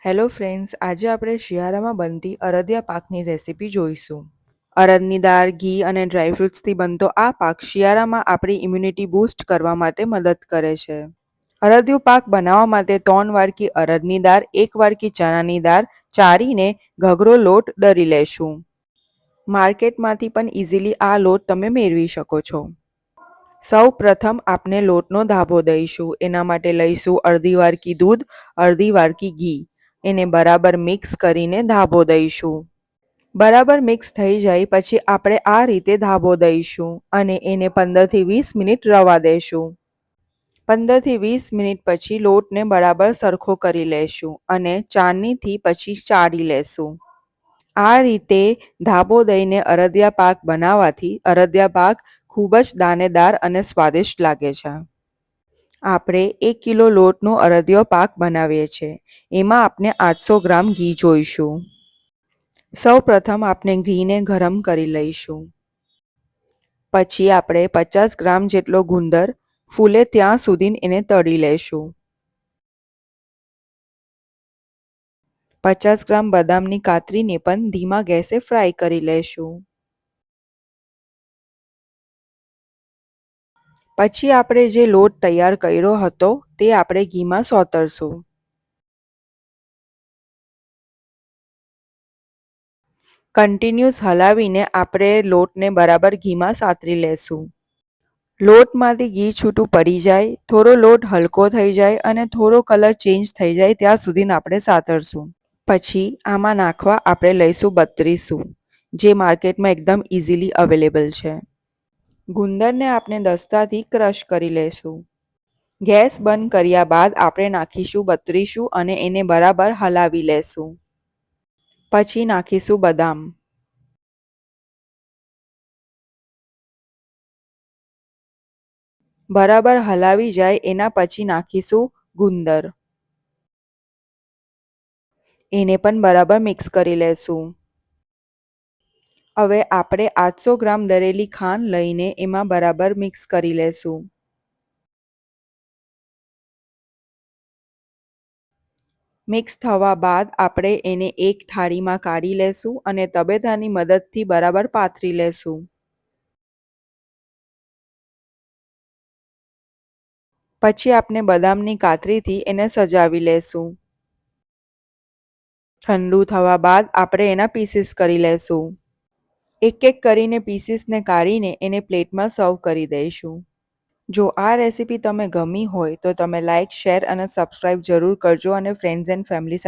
Hello friends, આજે આપણે શિયાળામાં બનતી અડદિયા પાકની રેસીપી જોઈશું. અડદની દાળ, ઘી અને ડ્રાયફ્રૂટ્સથી બનતો આ પાક શિયાળામાં આપણી ઇમ્યુનિટી બૂસ્ટ કરવા માટે મદદ કરે છે. અડદિયું પાક બનાવવા માટે 3 વાડકી અડદની દાળ, 1 વાડકી ચણાની દાળ ચાળીને ઘઘરો લોટ દળી લેશું. માર્કેટમાંથી પણ ઇઝીલી આ લોટ તમે મેળવી શકો છો. સૌ પ્રથમ આપણે લોટનો ધાબો દઈશું. એના માટે લઈશું અડધી વાડકી દૂધ, અડધી વાડકી ઘી. એને બરાબર મિક્સ કરીને ધાબો દઈશું. બરાબર મિક્સ થઈ જાય પછી આપણે આ રીતે ધાબો દઈશું અને એને 15 થી 20 મિનિટ રવા દઈશું. 15 થી 20 મિનિટ પછી લોટને બરાબર સરખો કરી લેશું અને ચાળણીથી પછી ચાળી લેશું. આ રીતે ધાબો દઈને અડદિયા પાક બનાવવાથી અડદિયા પાક ખૂબ જ દાણેદાર અને સ્વાદિષ્ટ લાગે છે. આપણે 1 કિલો લોટનો અડદિયો પાક બનાવીએ છીએ. એમાં આપણે 800 ગ્રામ ઘી જોઈશું. સૌ પ્રથમ આપણે ઘીને ગરમ કરી લઈશું. પછી આપણે 50 ગ્રામ જેટલો ગુંદર ફૂલે ત્યાં સુધી એને તળી લેશું. 50 ગ્રામ બદામની કાતરીને પણ ધીમા ગેસે ફ્રાય કરી લેશું. પછી આપણે જે લોટ તૈયાર કર્યો હતો તે આપણે ઘીમાં સોતરશું. કન્ટિન્યુઅસ હલાવીને આપણે લોટને બરાબર ઘીમાં સાતરી લેશું. લોટમાંથી ઘી છૂટું પડી જાય, થોડો લોટ હલકો થઈ જાય અને થોડો કલર ચેન્જ થઈ જાય ત્યાં સુધી આપણે સાતરશું. પછી આમાં નાખવા આપણે લઈશું બત્રીસું, જે માર્કેટમાં એકદમ ઇઝીલી અવેલેબલ છે. ગુંદરને આપણે દસ્તાથી ક્રશ કરી લેશું. ગેસ બંધ કર્યા બાદ આપણે નાખીશું બત્રીસું અને એને બરાબર હલાવી લેશું. પછી નાખીશું બદામ. બરાબર હલાવી જાય એના પછી નાખીશું ગુંદર. એને પણ બરાબર મિક્સ કરી લેશું. હવે આપણે 800 ગ્રામ દળેલી ખાંડ લઈને એમાં બરાબર મિક્સ કરી લેશું. મિક્સ થવા બાદ આપણે એને એક થાળીમાં કાઢી લેશું અને તબેલાની મદદથી બરાબર પાથરી લેશું. પછી આપણે બદામની કાતરીથી એને સજાવી લેશું. ઠંડુ થવા બાદ આપણે એના પીસીસ કરી લેશું. એક એક કરીને પીસીસને કાઢીને એને પ્લેટમાં સર્વ કરી દઈશું. જો આ રેસીપી તમે ગમી હોય તો તમે લાઇક, શેર અને સબસ્ક્રાઈબ જરૂર કરજો અને ફ્રેન્ડ્સ એન્ડ ફેમિલી સાથે